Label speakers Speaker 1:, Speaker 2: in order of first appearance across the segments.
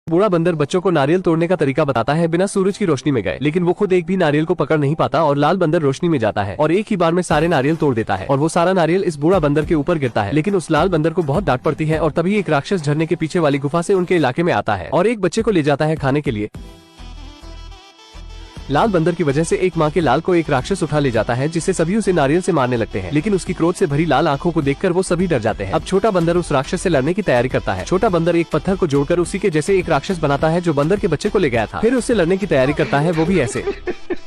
Speaker 1: बूढ़ा बंदर बच्चों को नारियल तोड़ने का तरीका बताता है बिना सूरज की रोशनी में गए, लेकिन वो खुद एक भी नारियल को पकड़ नहीं पाता और लाल बंदर रोशनी में जाता है और एक ही बार में सारे नारियल तोड़ देता है और वो सारा नारियल इस बूढ़ा बंदर के ऊपर गिरता है। लेकिन उस लाल बंदर को बहुत डांट पड़ती है और तभी एक राक्षस झरने के पीछे वाली गुफा से उनके इलाके में आता है और एक बच्चे को ले जाता है खाने के लिए। लाल बंदर की वजह से एक माँ के लाल को एक राक्षस उठा ले जाता है, जिससे सभी उसे नारियल से मारने लगते हैं। लेकिन उसकी क्रोध से भरी लाल आंखों को देखकर वो सभी डर जाते हैं। अब छोटा बंदर उस राक्षस से लड़ने की तैयारी करता है। छोटा बंदर एक पत्थर को जोड़कर उसी के जैसे एक राक्षस बनाता है जो बंदर के बच्चे को ले गया था। फिर उससे लड़ने की तैयारी करता है, वो भी ऐसे।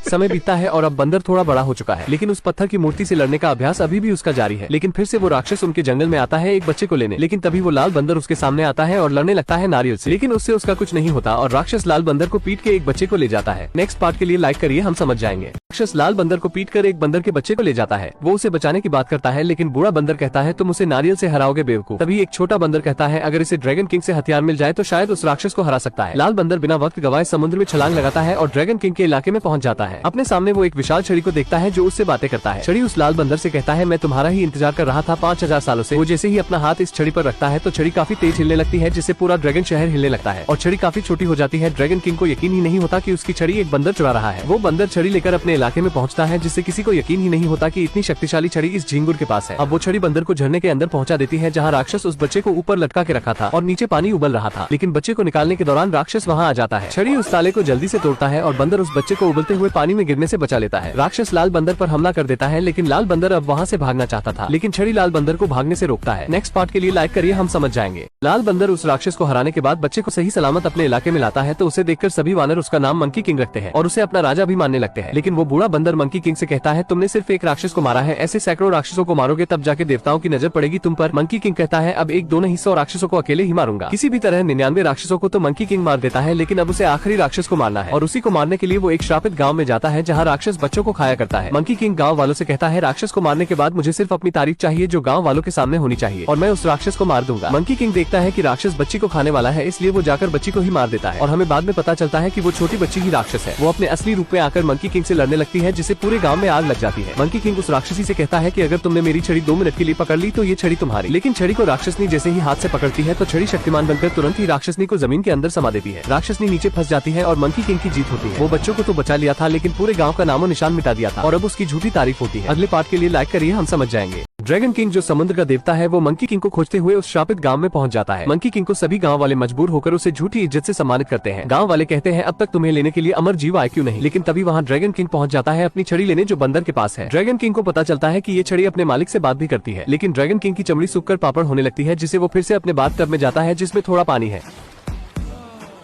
Speaker 1: समय बीतता है और अब बंदर थोड़ा बड़ा हो चुका है, लेकिन उस पत्थर की मूर्ति से लड़ने का अभ्यास अभी भी उसका जारी है। लेकिन फिर से वो राक्षस उनके जंगल में आता है एक बच्चे को लेने, लेकिन तभी वो लाल बंदर उसके सामने आता है और लड़ने लगता है नारियल से। लेकिन उससे उसका कुछ नहीं होता और राक्षस लाल बंदर को पीट के एक बच्चे को ले जाता है। नेक्स्ट पार्ट के लिए लाइक करिए, हम समझ जाएंगे। राक्षस लाल बंदर को पीट कर एक बंदर के बच्चे को ले जाता है। वो उसे बचाने की बात करता है, लेकिन बूढ़ा बंदर कहता है तुम उसे नारियल से हराओगे बेवकूफ। तभी एक छोटा बंदर कहता है अगर इसे ड्रैगन किंग से हथियार मिल जाए तो शायद उस राक्षस को हरा सकता है। लाल बंदर बिना वक्त गवाए समुद्र में छलांग लगाता है और ड्रैगन किंग के इलाके में पहुंच जाता है। अपने सामने वो एक विशाल छड़ी को देखता है जो उससे बातें करता है। छड़ी उस लाल बंदर से कहता है मैं तुम्हारा ही इंतजार कर रहा था 5000 सालों से। वो जैसे ही अपना हाथ इस छड़ी पर रखता है तो छड़ी काफी तेज हिलने लगती है, जिससे पूरा ड्रैगन शहर हिलने लगता है और छड़ी काफी छोटी हो जाती है। ड्रैगन किंग को यकीन ही नहीं होता कि उसकी छड़ी एक बंदर चुरा रहा है। वो बंदर छड़ी लेकर अपने इलाके में पहुंचता है, जिससे किसी को यकीन ही नहीं होता कि इतनी शक्तिशाली छड़ी इस झिंगुर के पास है। अब वो छड़ी बंदर को झरने के अंदर पहुंचा देती है, जहां राक्षस उस बच्चे को ऊपर लटका के रखा था और नीचे पानी उबल रहा था। लेकिन बच्चे को निकालने के दौरान राक्षस वहां आ जाता है। छड़ी उस ताले को जल्दी से तोड़ता है और बंदर उस बच्चे को उबलते हुए पानी में गिरने से बचा लेता है। राक्षस लाल बंदर पर हमला कर देता है, लेकिन लाल बंदर अब वहाँ से भागना चाहता था, लेकिन छड़ी लाल बंदर को भागने से रोकता है। नेक्स्ट पार्ट के लिए लाइक करिए, हम समझ जाएंगे। लाल बंदर उस राक्षस को हराने के बाद बच्चे को सही सलामत अपने इलाके में लाता है, तो उसे देखकर सभी वानर उसका नाम मंकी किंग रखते हैं और उसे अपना राजा भी मानने लगते हैं। लेकिन वो बूढ़ा बंदर मंकी किंग से कहता है तुमने सिर्फ एक राक्षस को मारा है, ऐसे सैकड़ों राक्षसों को मारोगे तब जाके देवताओं की नजर पड़ेगी तुम पर। मंकी किंग कहता है अब एक दो नहीं 100 राक्षसों को अकेले ही मारूंगा। किसी भी तरह 99 राक्षसों को तो मंकी किंग मार देता है, लेकिन अब उसे आखिरी राक्षस को मारना है और उसी को मारने के लिए वो एक श्रापित गाँव में जाता है जहाँ राक्षस बच्चों को खाया करता है। मंकी किंग गाँव वालों से कहता है राक्षस को मारने के बाद मुझे सिर्फ अपनी तारीफ चाहिए जो गांव वालों के सामने होनी चाहिए और मैं उस राक्षस को मार दूंगा। मंकी किंग देखता है कि राक्षस बच्ची को खाने वाला है, इसलिए वो जाकर बच्ची को ही मार देता है और हमें बाद में पता चलता है कि वो छोटी बच्ची ही राक्षस है। वो अपने असली रूप में आकर मंकी किंग से लड़ने लगती है, जिससे पूरे गांव में आग लग जाती है। मंकी किंग उस राक्षसी से कहता है कि अगर तुमने मेरी छड़ी 2 मिनट के लिए पकड़ ली तो ये छड़ी तुम्हारी। लेकिन छड़ी को राक्षसनी जैसे ही हाथ से पकड़ती है तो छड़ी शक्तिमान बनकर तुरंत ही राक्षसनी को जमीन के अंदर समा देती है। राक्षसनी नीचे फंस जाती है और मंकी किंग की जीत होती है। वो बच्चों को तो बचा लिया था, लेकिन पूरे गाँव का नामो निशान मिटा दिया था और अब उसकी झूठी तारीफ होती है। अगले पार्ट के लिए लाइक करिए, हम समझ जाएंगे। ड्रैगन किंग जो समुद्र का देवता है वो मंकी किंग को खोजते हुए उस श्रापित गांव में पहुंच जाता है। मंकी किंग को सभी गांव वाले मजबूर होकर उसे झूठी इज्जत से सम्मानित करते हैं। गांव वाले कहते हैं अब तक तुम्हें लेने के लिए अमर जीव आए क्यों नहीं। लेकिन तभी वहां ड्रैगन किंग पहुंच जाता है अपनी छड़ी लेने जो बंदर के पास है। ड्रैगन किंग को पता चलता है कि ये छड़ी अपने मालिक से बात भी करती है, लेकिन ड्रैगन किंग की चमड़ी सूखकर पापड़ होने लगती है, जिससे वो फिर से अपने बाथ टब में जाता है जिसमें थोड़ा पानी है।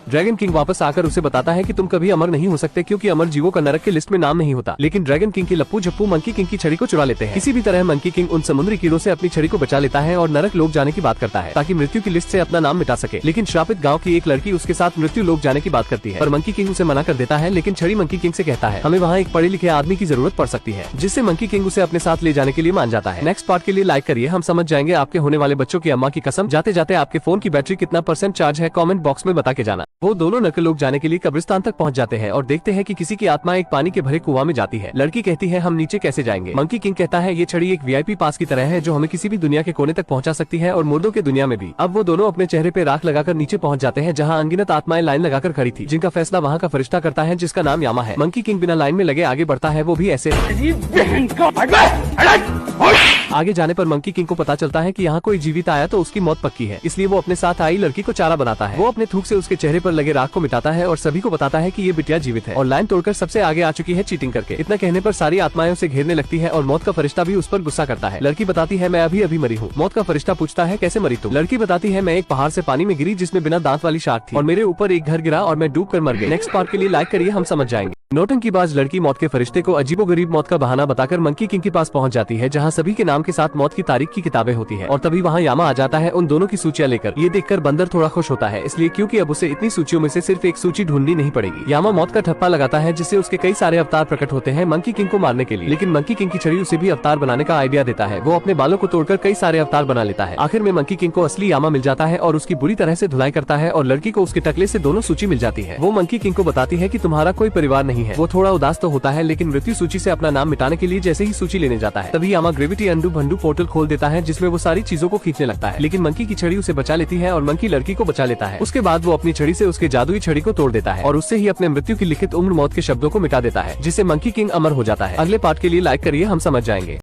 Speaker 1: ड्रैगन किंग वापस आकर उसे बताता है कि तुम कभी अमर नहीं हो सकते क्योंकि अमर जीवों का नरक के लिस्ट में नाम नहीं होता। लेकिन ड्रैगन किंग की लप्पू झप्पू मंकी किंग की छड़ी को चुरा लेते हैं। किसी भी तरह मंकी किंग उन समुद्री कीड़ों से अपनी छड़ी को बचा लेता है और नरक लोक जाने की बात करता है ताकि मृत्यु की लिस्ट से अपना नाम मिटा सके। लेकिन श्रापित गाँव की एक लड़की उसके साथ मृत्यु लोक जाने की बात करती है, पर मंकी किंग उसे मना कर देता है। लेकिन छड़ी मंकी किंग से कहता है हमें वहाँ एक पढ़े लिखे आदमी की जरूरत पड़ सकती है, जिससे मंकी किंग उसे अपने साथ ले जाने के लिए मान जाता है। नेक्स्ट पार्ट के लिए लाइक करिए, हम समझ जाएंगे। आपके होने वाले बच्चों की अम्मा की कसम, जाते जाते आपके फोन की बैटरी कितना % चार्ज है कमेंट बॉक्स में बता के जाना। वो दोनों नकल लोग जाने के लिए कब्रिस्तान तक पहुंच जाते हैं और देखते हैं कि किसी की आत्मा एक पानी के भरे कुआं में जाती है। लड़की कहती है हम नीचे कैसे जाएंगे। मंकी किंग कहता है ये छड़ी एक VIP पास की तरह है जो हमें किसी भी दुनिया के कोने तक पहुंचा सकती है और मुर्दों के दुनिया में भी। अब वो दोनों अपने चेहरे पे राख लगाकर नीचे पहुंच जाते हैं जहाँ अनगिनत आत्माएं लाइन लगाकर खड़ी थी, जिनका फैसला वहाँ का फरिश्ता करता है जिसका नाम यामा है। मंकी किंग बिना लाइन में लगे आगे बढ़ता है, वो भी ऐसे। आगे जाने पर मंकी किंग को पता चलता है कि यहाँ कोई जीवित आया तो उसकी मौत पक्की है, इसलिए वो अपने साथ आई लड़की को चारा बनाता है। वो अपने थूक से उसके चेहरे पर लगे राख को मिटाता है और सभी को बताता है कि ये बिटिया जीवित है और लाइन तोड़कर सबसे आगे आ चुकी है चीटिंग करके। इतना कहने पर सारी आत्माएं उसे घेरने लगती है और मौत का फरिश्ता भी उस पर गुस्सा करता है। लड़की बताती है मैं अभी अभी मरी हूँ। मौत का फरिश्ता पूछता है कैसे मरी तुम। लड़की बताती है मैं एक पहाड़ से पानी में गिरी जिसमें बिना दांत वाली शार्क थी और मेरे ऊपर एक घर गिरा और मैं डूब कर मर गई। नेक्स्ट पार्ट के लिए लाइक करिए, हम समझ जाएंगे। नौटंकीबाज लड़की मौत के फरिश्ते को अजीबोगरीब मौत का बहाना बताकर मंकी किंग के पास पहुंच जाती है, जहां सभी के नाम के साथ मौत की तारीख की किताबें होती है और तभी वहां यामा आ जाता है उन दोनों की सूचियां लेकर। ये देखकर बंदर थोड़ा खुश होता है, इसलिए क्योंकि अब उसे इतनी सूचियों में से सिर्फ एक सूची ढूंढनी नहीं पड़ेगी। यामा मौत का ठप्पा लगाता है जिससे उसके कई सारे अवतार प्रकट होते हैं मंकी किंग को मारने के लिए। लेकिन मंकी किंग की छड़ी उसे भी अवतार बनाने का आइडिया देता है। वो अपने बालों को तोड़कर कई सारे अवतार बना लेता है। आखिर में मंकी किंग को असली यामा मिल जाता है और उसकी बुरी तरह से धुलाई करता है और लड़की को उसके टकले से दोनों सूची मिल जाती है। वो मंकी किंग को बताती है कि तुम्हारा कोई परिवार नहीं नहीं है। वो थोड़ा उदास तो होता है, लेकिन मृत्यु सूची से अपना नाम मिटाने के लिए जैसे ही सूची लेने जाता है, तभी यामा ग्रेविटी अंडू भंडू पोर्टल खोल देता है, जिसमें वो सारी चीजों को खींचने लगता है। लेकिन मंकी की छड़ी उसे बचा लेती है और मंकी लड़की को बचा लेता है। उसके बाद वो अपनी छड़ी से उसके जादुई छड़ी को तोड़ देता है और उससे ही अपने मृत्यु की लिखित उम्र मौत के शब्दों को मिटा देता है, जिससे मंकी किंग अमर हो जाता है। अगले पार्ट के लिए लाइक करिए, हम समझ जाएंगे।